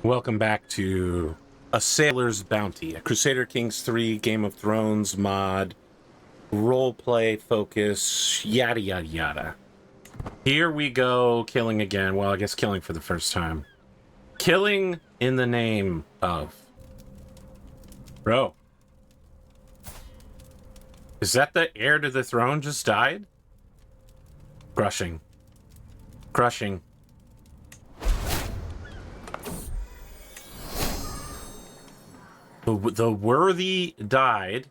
Welcome back to A Sailor's Bounty, a Crusader Kings 3 Game of Thrones mod, roleplay focus, yada yada yada. Here we go, killing again. Well, I guess killing for the first time. Killing in the name of... Bro. Is that the heir to the throne just died? Crushing. Crushing. The worthy died.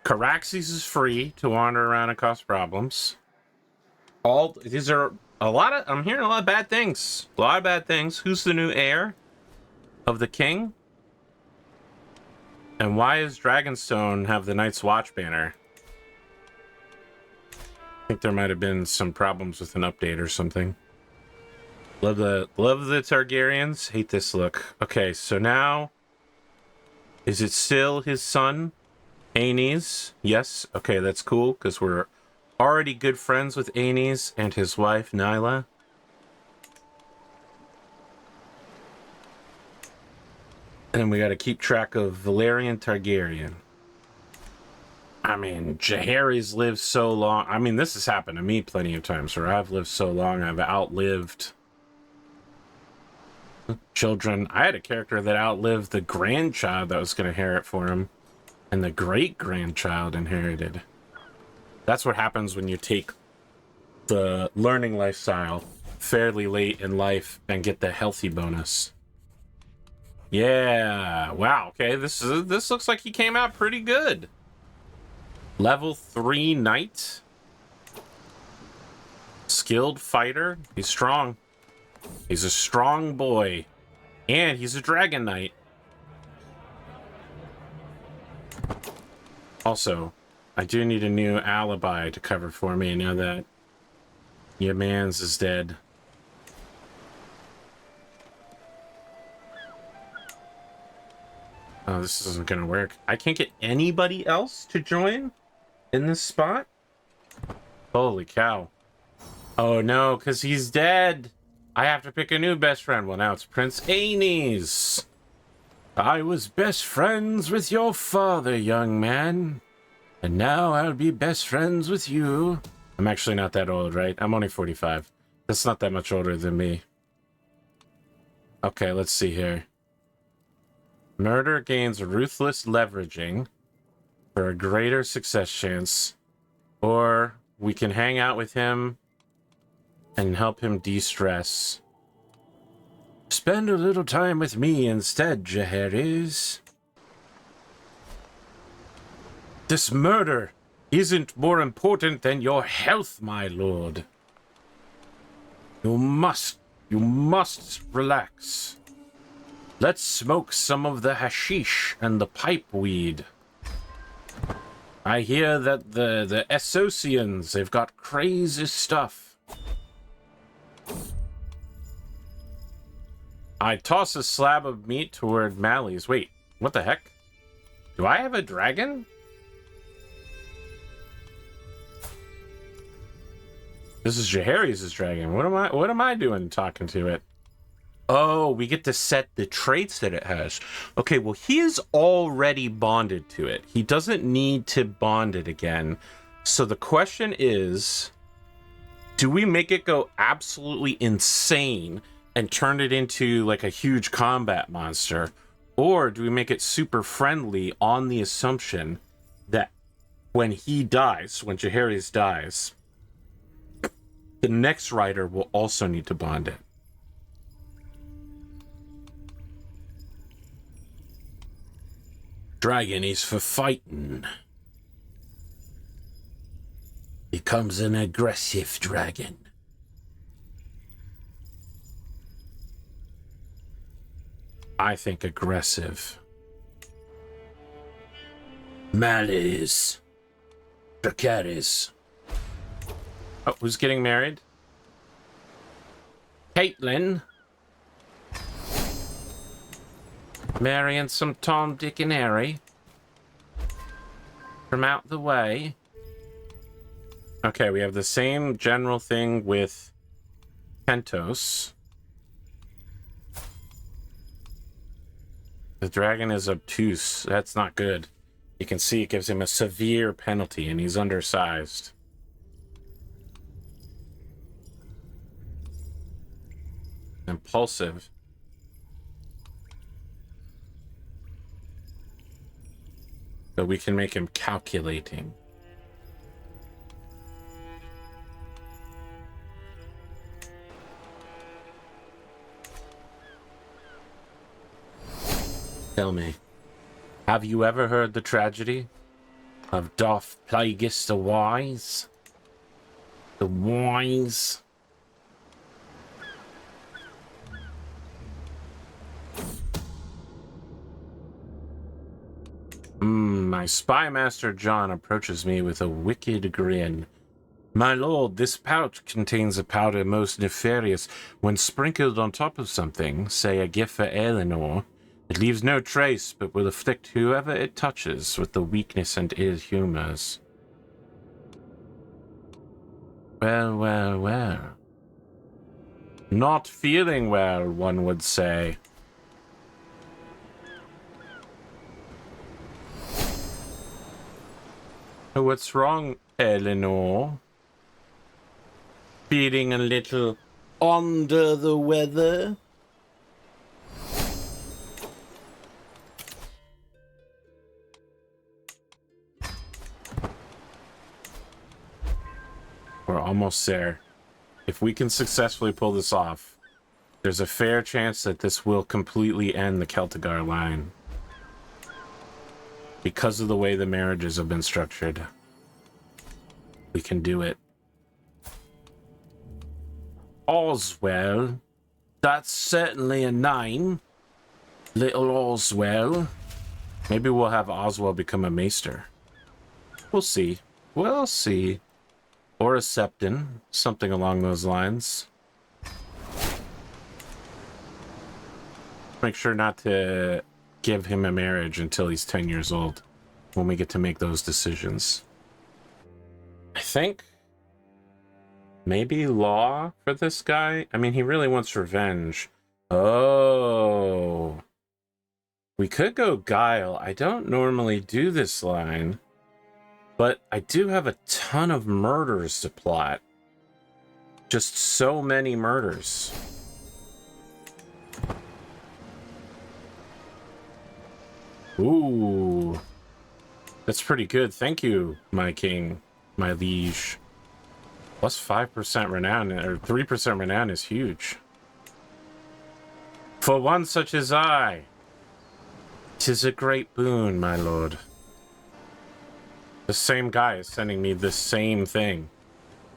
Caraxes is free to wander around and cause problems. These are a lot of... I'm hearing a lot of bad things. A lot of bad things. Who's the new heir of the king? And why does Dragonstone have the Night's Watch banner? I think there might have been some problems with an update or something. Love the Targaryens. Hate this look. Okay, so now... Is it still his son, Aenys? Yes. Okay, that's cool, because we're already good friends with Aenys and his wife, Nyla. And we got to keep track of Valyrian Targaryen. I mean, Jaehaerys lived so long. I mean, this has happened to me plenty of times where I've lived so long, I've outlived... children. I had a character that outlived the grandchild that was going to inherit for him, and the great-grandchild inherited. That's what happens when you take the learning lifestyle fairly late in life and get the healthy bonus. Yeah, wow, okay, this looks like he came out pretty good. Level 3 knight. Skilled fighter. He's strong. He's a strong boy. And he's a dragon knight. Also, I do need a new alibi to cover for me now that your man's is dead. Oh, this isn't gonna work. I can't get anybody else to join in this spot? Holy cow. Oh no, because he's dead. I have to pick a new best friend. Well, now it's Prince Aenys. I was best friends with your father, young man. And now I'll be best friends with you. I'm actually not that old, right? I'm only 45. That's not that much older than me. Okay, let's see here. Murder gains ruthless leveraging for a greater success chance. Or we can hang out with him and help him de-stress. Spend a little time with me instead, Jaehaerys. This murder isn't more important than your health, my lord. You must relax. Let's smoke some of the hashish and the pipe weed. I hear that the Essosians, they've got crazy stuff. I toss a slab of meat toward Mally's. Wait, what the heck? Do I have a dragon? This is Jaehaerys' dragon. What am I doing talking to it? Oh, we get to set the traits that it has. Okay, well, he is already bonded to it. He doesn't need to bond it again. So the question is, do we make it go absolutely insane and turn it into like a huge combat monster? Or do we make it super friendly on the assumption that when he dies, when Jaehaerys dies, the next rider will also need to bond it? Dragon is for fighting. Becomes an aggressive dragon. I think aggressive. Malice. Dracarys. Oh, who's getting married? Caitlin. Marrying some Tom, Dick, and Harry. From out the way. Okay, we have the same general thing with Pentos. The dragon is obtuse. That's not good. You can see it gives him a severe penalty, and he's undersized. Impulsive. But we can make him calculating. Tell me, have you ever heard the tragedy of Doth Plagueis the Wise? The Wise? My spy master John approaches me with a wicked grin. My lord, this pouch contains a powder most nefarious when sprinkled on top of something, say a gift for Eleanor. It leaves no trace, but will afflict whoever it touches with the weakness and ill humors. Well, well, well. Not feeling well, one would say. What's wrong, Eleanor? Feeling a little under the weather? We're almost there. If we can successfully pull this off, there's a fair chance that this will completely end the Celtigar line. Because of the way the marriages have been structured. We can do it. Oswell. That's certainly a name. Little Oswell. Maybe we'll have Oswell become a maester. We'll see. We'll see. Or a Septon. Something along those lines. Make sure not to give him a marriage until he's 10 years old. When we get to make those decisions. I think maybe law for this guy. I mean, he really wants revenge. Oh. We could go guile. I don't normally do this line. But I do have a ton of murders to plot. Just so many murders. Ooh. That's pretty good. Thank you, my king, my liege. Plus 5% renown, or 3% renown is huge. For one such as I, 'tis a great boon, my lord. The same guy is sending me the same thing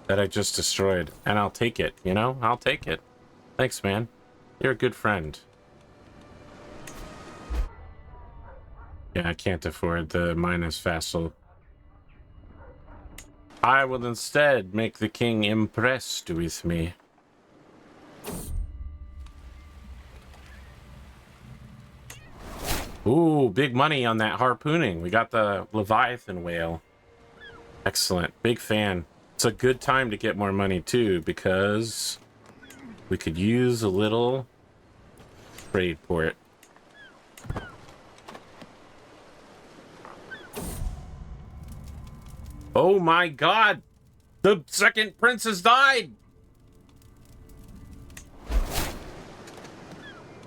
that I just destroyed, and I'll take it, you know? I'll take it. Thanks, man. You're a good friend. Yeah, I can't afford the minus vassal. I will instead make the king impressed with me. Ooh, big money on that harpooning. We got the Leviathan whale. Excellent. Big fan. It's a good time to get more money, too, because we could use a little trade port. Oh my god! The second prince has died!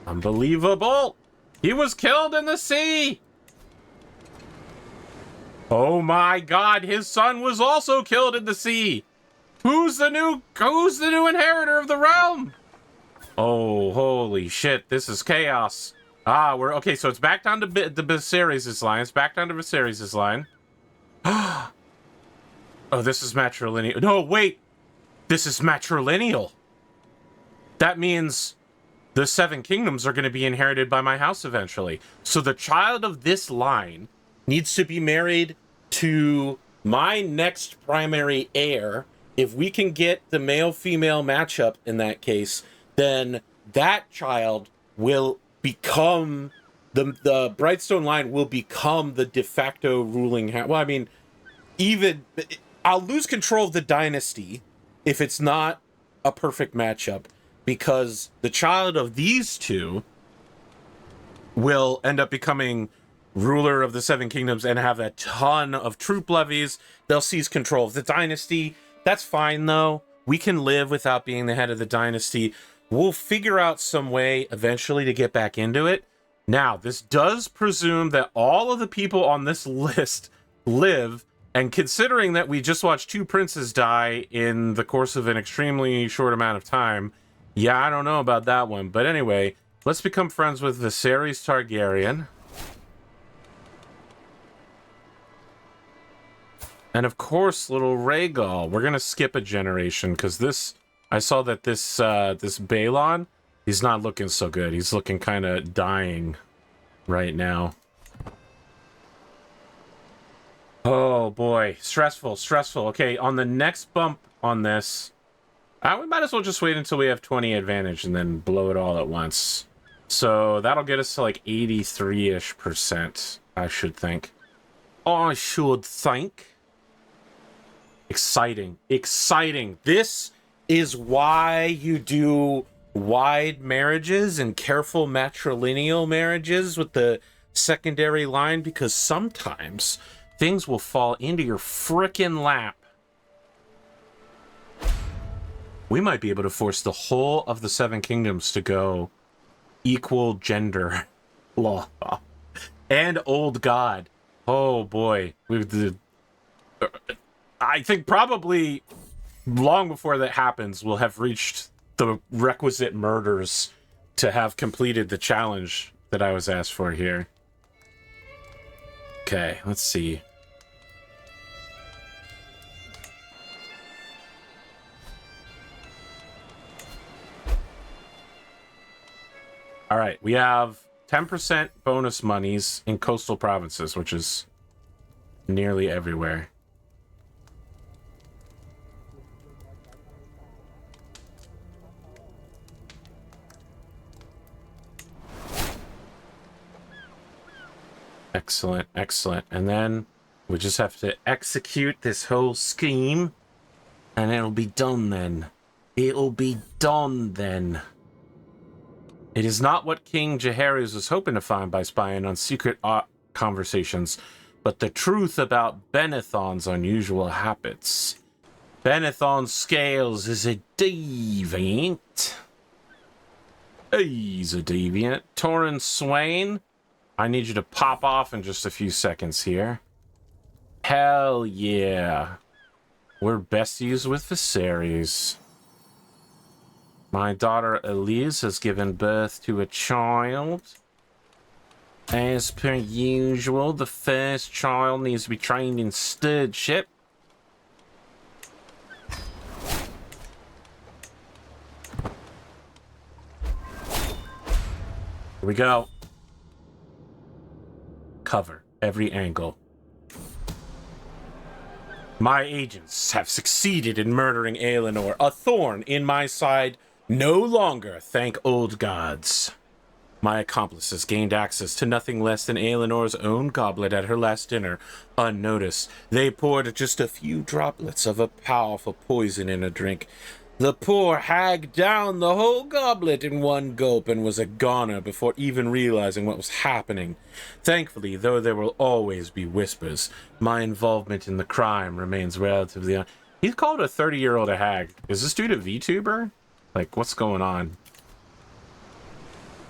Unbelievable! He was killed in the sea! Oh my god, his son was also killed in the sea! Who's the new inheritor of the realm? Oh, holy shit, this is chaos. Ah, we're okay, so it's back down to the Viserys' line. It's back down to Viserys' line. Oh, this is matrilineal. No, wait! This is matrilineal! That means the Seven Kingdoms are going to be inherited by my house eventually. So the child of this line needs to be married to my next primary heir. If we can get the male-female matchup in that case, then that child will become, the Brightstone line will become the de facto ruling house. Well, I mean, even, I'll lose control of the dynasty if it's not a perfect matchup. Because the child of these two will end up becoming ruler of the Seven Kingdoms and have a ton of troop levies. They'll seize control of the dynasty. That's fine, though. We can live without being the head of the dynasty. We'll figure out some way eventually to get back into it. Now, this does presume that all of the people on this list live, and considering that we just watched 2 princes die in the course of an extremely short amount of time, yeah, I don't know about that one. But anyway, let's become friends with Viserys Targaryen. And of course, little Rhaegal. We're gonna skip a generation because this. I saw that this this Balon, he's not looking so good. He's looking kind of dying right now. Oh boy, stressful, stressful. Okay, on the next bump on this, we might as well just wait until we have 20 advantage and then blow it all at once. So that'll get us to like 83-ish%, I should think. I should think. Exciting, exciting. This is why you do wide marriages and careful matrilineal marriages with the secondary line, because sometimes things will fall into your frickin' lap. We might be able to force the whole of the Seven Kingdoms to go equal gender law and old god. Oh boy, I think probably long before that happens, we'll have reached the requisite murders to have completed the challenge that I was asked for here. Okay, let's see. All right, we have 10% bonus monies in coastal provinces, which is nearly everywhere. Excellent, excellent. And then we just have to execute this whole scheme, and it'll be done then. It'll be done then. It is not what King Jaehaerys was hoping to find by spying on secret conversations, but the truth about Benethon's unusual habits. Benethon Scales is a deviant. He's a deviant. Torrhen Swain, I need you to pop off in just a few seconds here. Hell yeah. We're besties with Viserys. My daughter Elise has given birth to a child. As per usual, the first child needs to be trained in stewardship. Here we go. Cover every angle. My agents have succeeded in murdering Aelinor, a thorn in my side no longer, thank old gods. My accomplices gained access to nothing less than Aelinor's own goblet at her last dinner. Unnoticed, they poured just a few droplets of a powerful poison in a drink. The poor hag downed the whole goblet in one gulp and was a goner before even realizing what was happening. Thankfully, though there will always be whispers, my involvement in the crime remains relatively He's called a 30-year-old a hag. Is this dude a VTuber? Like, what's going on?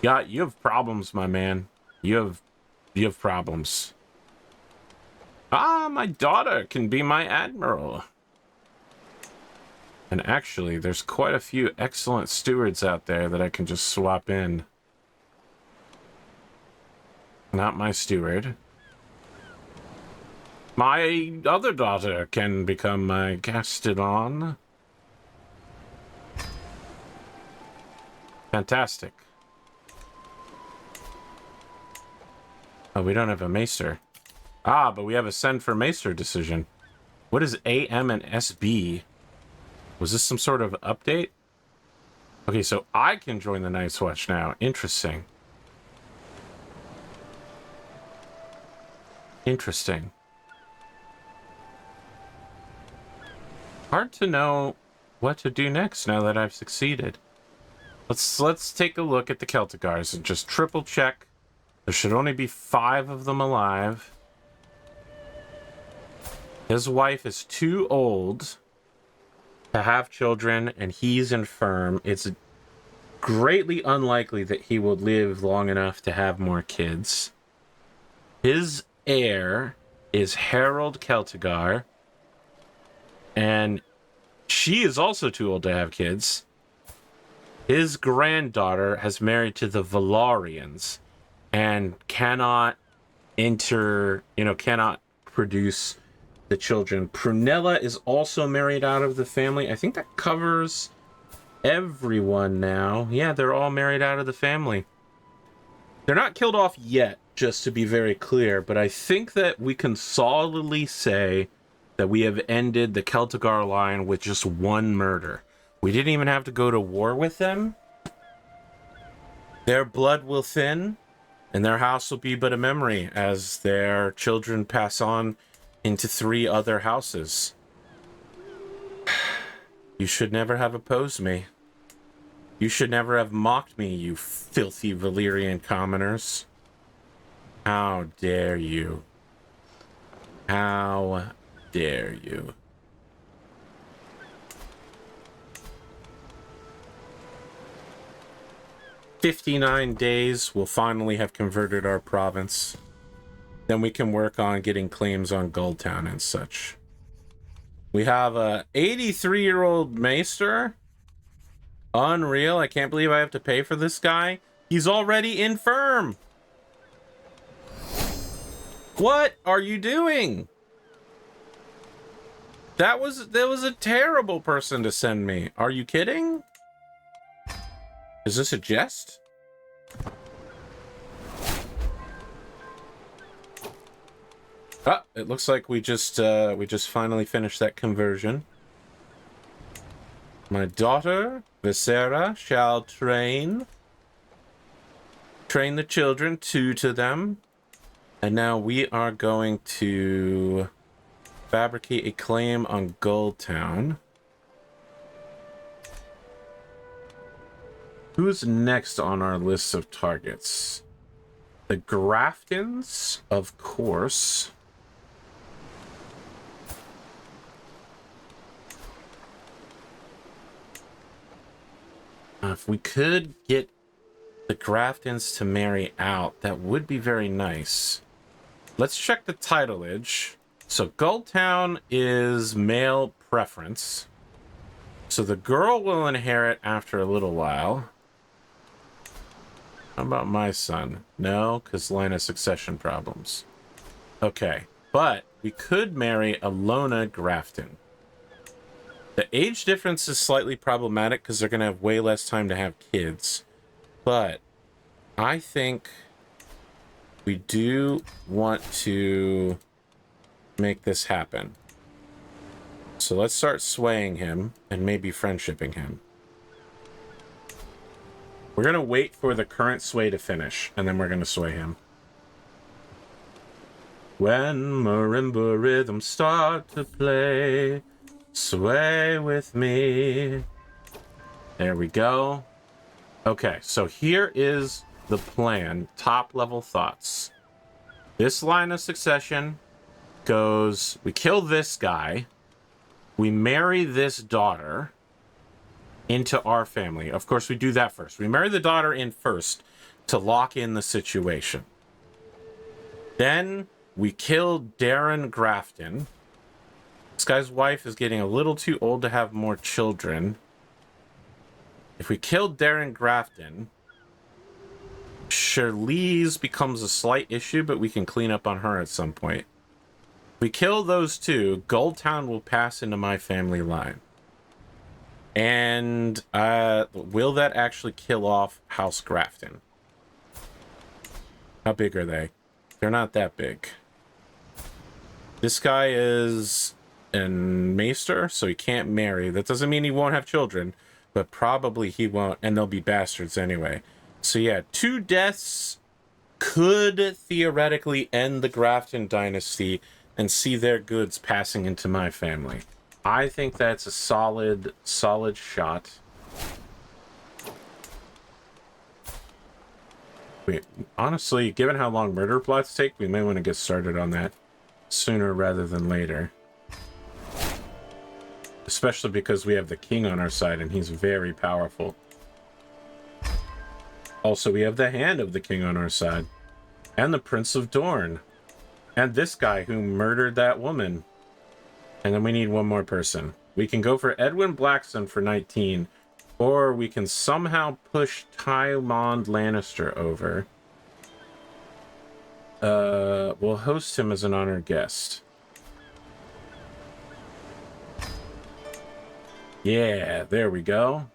Yeah, you have problems, my man. You have problems. Ah, my daughter can be my admiral. And actually, there's quite a few excellent stewards out there that I can just swap in. Not my steward. My other daughter can become my Gaston. Fantastic. Oh, we don't have a Maester. Ah, but we have a send for Maester decision. What is AM and SB? Was this some sort of update? Okay, so I can join the Night's Watch now. Interesting. Interesting. Hard to know what to do next now that I've succeeded. Let's take a look at the Celtigars and just triple check There should only be 5 of them alive. His wife is too old to have children, and he's infirm. It's greatly unlikely that he will live long enough to have more kids. His heir is Harold Celtigar, and she is also too old to have kids. His granddaughter has married to the Valyrians and cannot cannot produce the children. Prunella is also married out of the family. I think that covers everyone now. Yeah, they're all married out of the family. They're not killed off yet, just to be very clear, but I think that we can solidly say that we have ended the Celtigar line with just one murder. We didn't even have to go to war with them. Their blood will thin, and their house will be but a memory as their children pass on into 3 other houses. You should never have opposed me. You should never have mocked me, you filthy Valyrian commoners. How dare you? How dare you? "59 days, we'll finally have converted our province. Then we can work on getting claims on Goldtown and such." We have a 83-year-old maester. Unreal. I can't believe I have to pay for this guy. He's already infirm. What are you doing? That was a terrible person to send me. Are you kidding? Is this a jest? Ah, it looks like we just finally finished that conversion. My daughter, Visera, shall train the children, 2 to them. And now we are going to fabricate a claim on Goldtown. Who's next on our list of targets? The Graftons, of course. If we could get the Graftons to marry out, that would be very nice. Let's check the titleage. So Goldtown is male preference. So the girl will inherit after a little while. How about my son? No, because line of succession problems. Okay, but we could marry Alona Grafton. The age difference is slightly problematic because they're going to have way less time to have kids. But I think we do want to make this happen. So let's start swaying him and maybe friendshipping him. We're going to wait for the current sway to finish, and then we're going to sway him. When marimba rhythms start to play, sway with me. There we go. Okay, so here is the plan. Top level thoughts. This line of succession goes, we kill this guy, we marry this daughter into our family. Of course, we do that first. We marry the daughter in first to lock in the situation. Then we kill Darren Grafton. This guy's wife is getting a little too old to have more children. If we kill Darren Grafton, Shirley's becomes a slight issue, but we can clean up on her at some point. If we kill those 2, Goldtown will pass into my family line. And will that actually kill off House Grafton? How big are they? They're not that big. This guy is an maester, so he can't marry. That doesn't mean he won't have children, but probably he won't, and they'll be bastards anyway. So yeah, 2 deaths could theoretically end the Grafton dynasty and see their goods passing into my family. I think that's a solid shot. Wait, honestly, given how long murder plots take, we may want to get started on that sooner rather than later. Especially because we have the king on our side and he's very powerful. Also, we have the hand of the king on our side. And the Prince of Dorne. And this guy who murdered that woman. And then we need one more person. We can go for Edwin Blackstone for 19. Or we can somehow push Tywin Lannister over. We'll host him as an honored guest. Yeah, there we go.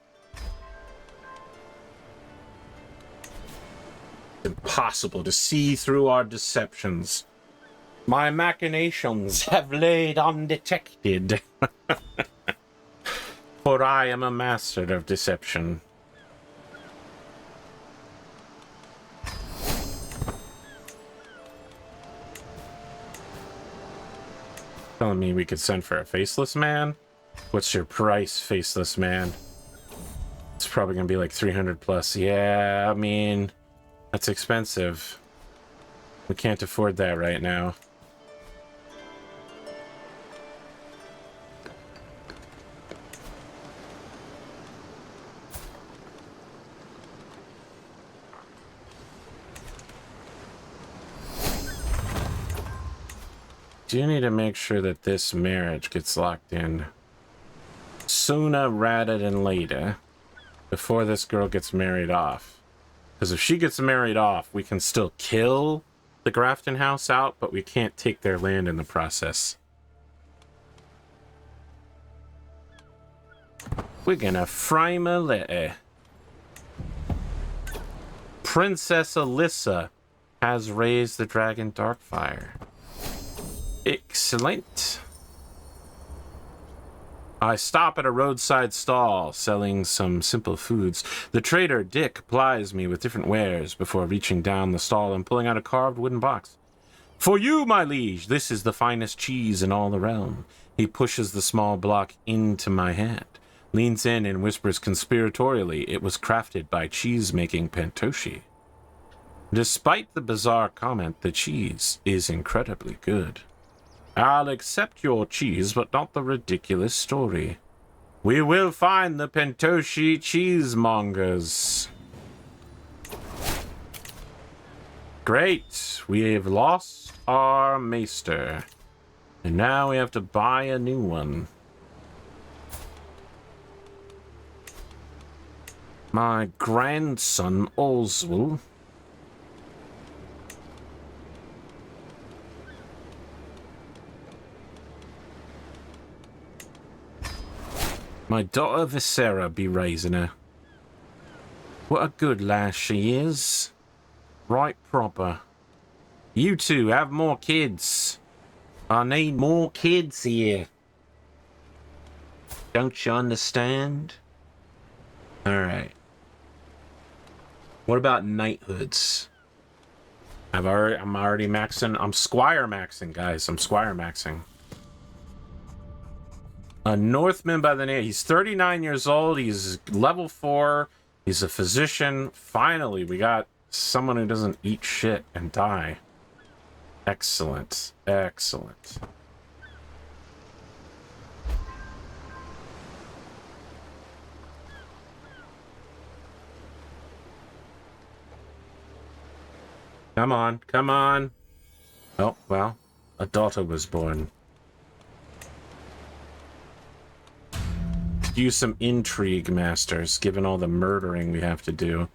Impossible to see through our deceptions. My machinations have laid undetected. For I am a master of deception. Telling me we could send for a faceless man? What's your price, faceless man? It's probably gonna be like 300 plus. Yeah, I mean, that's expensive. We can't afford that right now. Do need to make sure that this marriage gets locked in sooner rather than later, before this girl gets married off. Because if she gets married off, we can still kill the Grafton house out, but we can't take their land in the process. We're gonna frame a letter. Princess Alyssa has raised the dragon Darkfire. Excellent. I stop at a roadside stall selling some simple foods. The trader, Dick, plies me with different wares before reaching down the stall and pulling out a carved wooden box. For you, my liege, this is the finest cheese in all the realm. He pushes the small block into my hand, leans in and whispers conspiratorially, it was crafted by cheese-making Pentoshi. Despite the bizarre comment, the cheese is incredibly good. I'll accept your cheese, but not the ridiculous story. We will find the Pentoshi cheesemongers. Great. We've lost our maester. And now we have to buy a new one. My grandson, Oswald. My daughter Visera be raising her. What a good lass she is. Right proper. You two have more kids. I need more kids here. Don't you understand? Alright. What about knighthoods? I'm already maxing. I'm squire maxing, guys. I'm squire maxing. A Northman by the name. He's 39 years old. He's level 4. He's a physician. Finally, we got someone who doesn't eat shit and die. Excellent. Excellent. Come on. Come on. Oh, well, a daughter was born. Use some intrigue, masters, given all the murdering we have to do.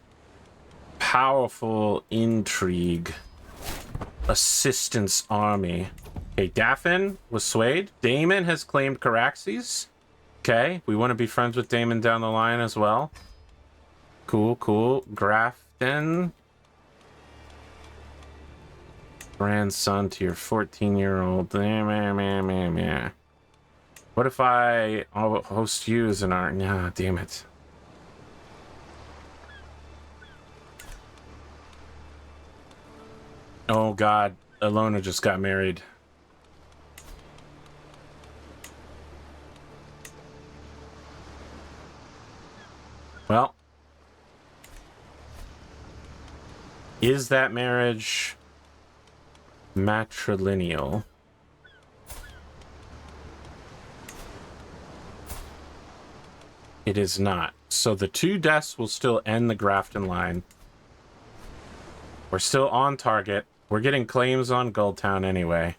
Powerful intrigue. Assistance army. Okay, Daffin was swayed. Daemon has claimed Caraxes. Okay, we want to be friends with Daemon down the line as well. Cool, cool. Grafton. Grandson to your 14-year-old. What if I'll host you as an art? Nah, damn it. Oh god, Alona just got married. Well. Is that marriage matrilineal? It is not. So the 2 deaths will still end the Grafton line. We're still on target. We're getting claims on Gulltown anyway.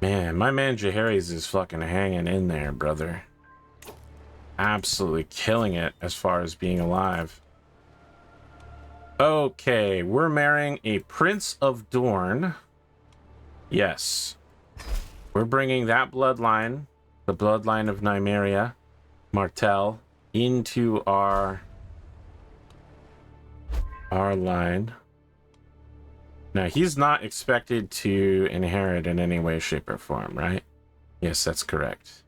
Man, my man Jaehaerys is fucking hanging in there, brother. Absolutely killing it as far as being alive. Okay, we're marrying a Prince of Dorne. Yes. We're bringing that bloodline, the bloodline of Nymeria, Martell, into our line. Now, he's not expected to inherit in any way, shape, or form, right? Yes, that's correct.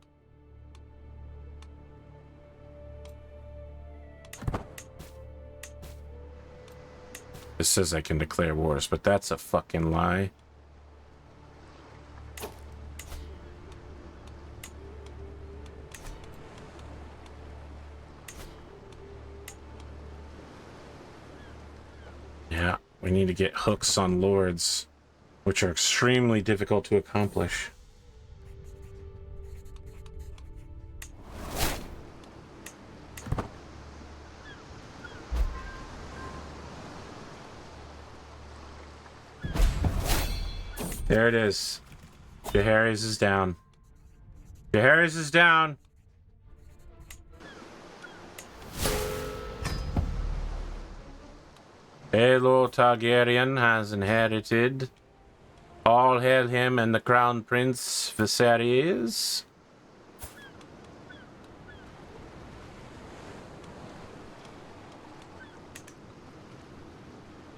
This says I can declare wars, but that's a fucking lie. Yeah, we need to get hooks on lords, which are extremely difficult to accomplish. There it is. Jaehaerys is down. Jaehaerys is down. Aelor Targaryen has inherited. All hail him and the Crown Prince Viserys.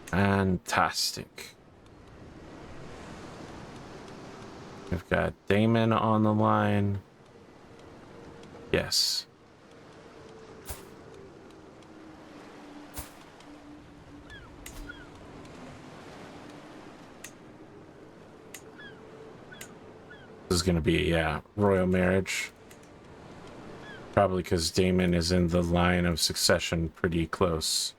Fantastic. We've got Daemon on the line. Yes. This is going to be, yeah, royal marriage. Probably because Daemon is in the line of succession pretty close.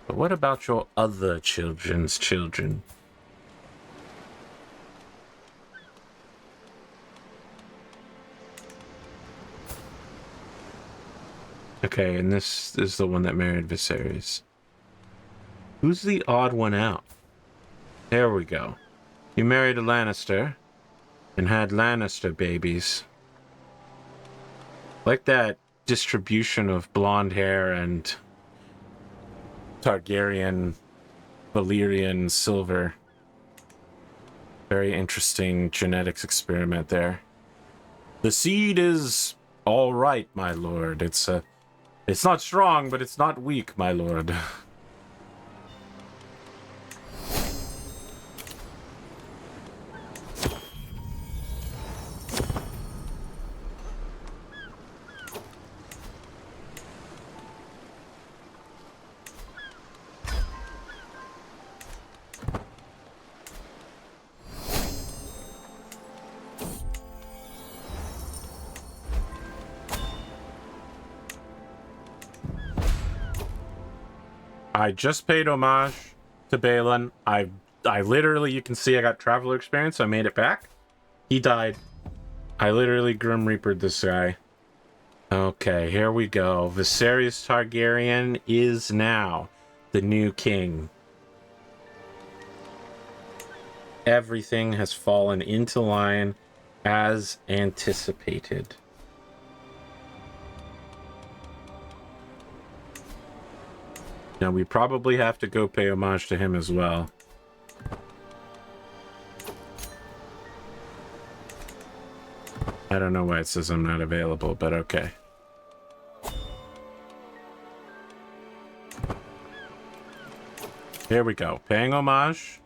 But what about your other children's children? Okay, and this is the one that married Viserys. Who's the odd one out? There we go. You married a Lannister and had Lannister babies. Like that distribution of blonde hair and Targaryen, Valyrian silver. Very interesting genetics experiment there. The seed is all right, my lord. It's not strong, but it's not weak, my lord. I just paid homage to Balin. I literally, you can see I got traveler experience, so I made it back. He died. I literally Grim Reapered this guy. Okay, here we go. Viserys Targaryen is now the new king. Everything has fallen into line as anticipated. Now, we probably have to go pay homage to him as well. I don't know why it says I'm not available, but okay. Here we go. Paying homage.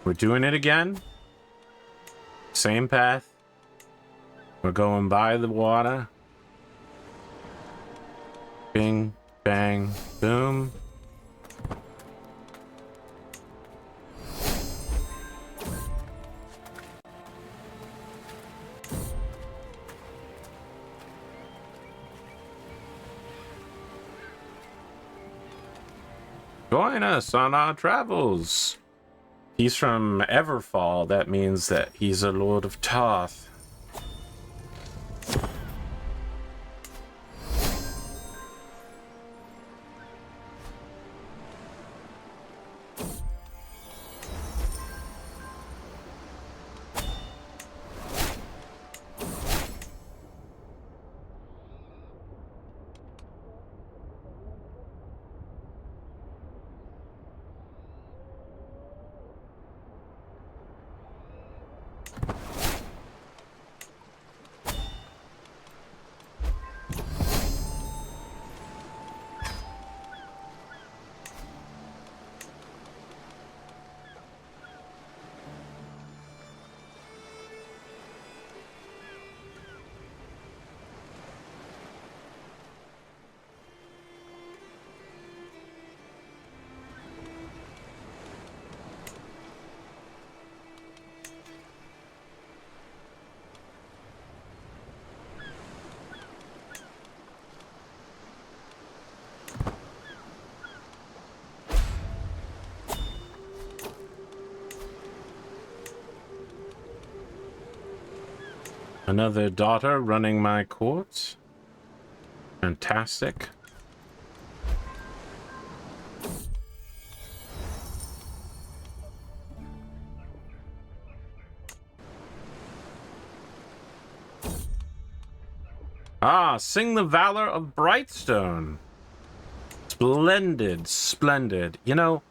We're doing it again. Same path. We're going by the water. Bing. Bang, boom. Join us on our travels. He's from Everfall. That means that he's a Lord of Tarth. Another daughter running my court. Fantastic. Ah, sing the valor of Brightstone. Splendid, splendid. You know,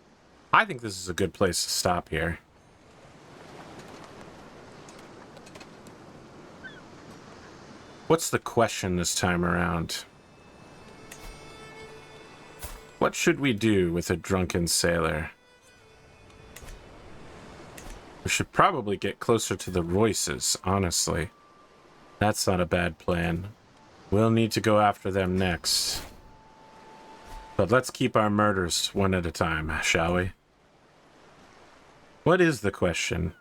I think this is a good place to stop here. What's the question this time around? What should we do with a drunken sailor? We should probably get closer to the Royces, honestly. That's not a bad plan. We'll need to go after them next. But let's keep our murders one at a time, shall we? What is the question?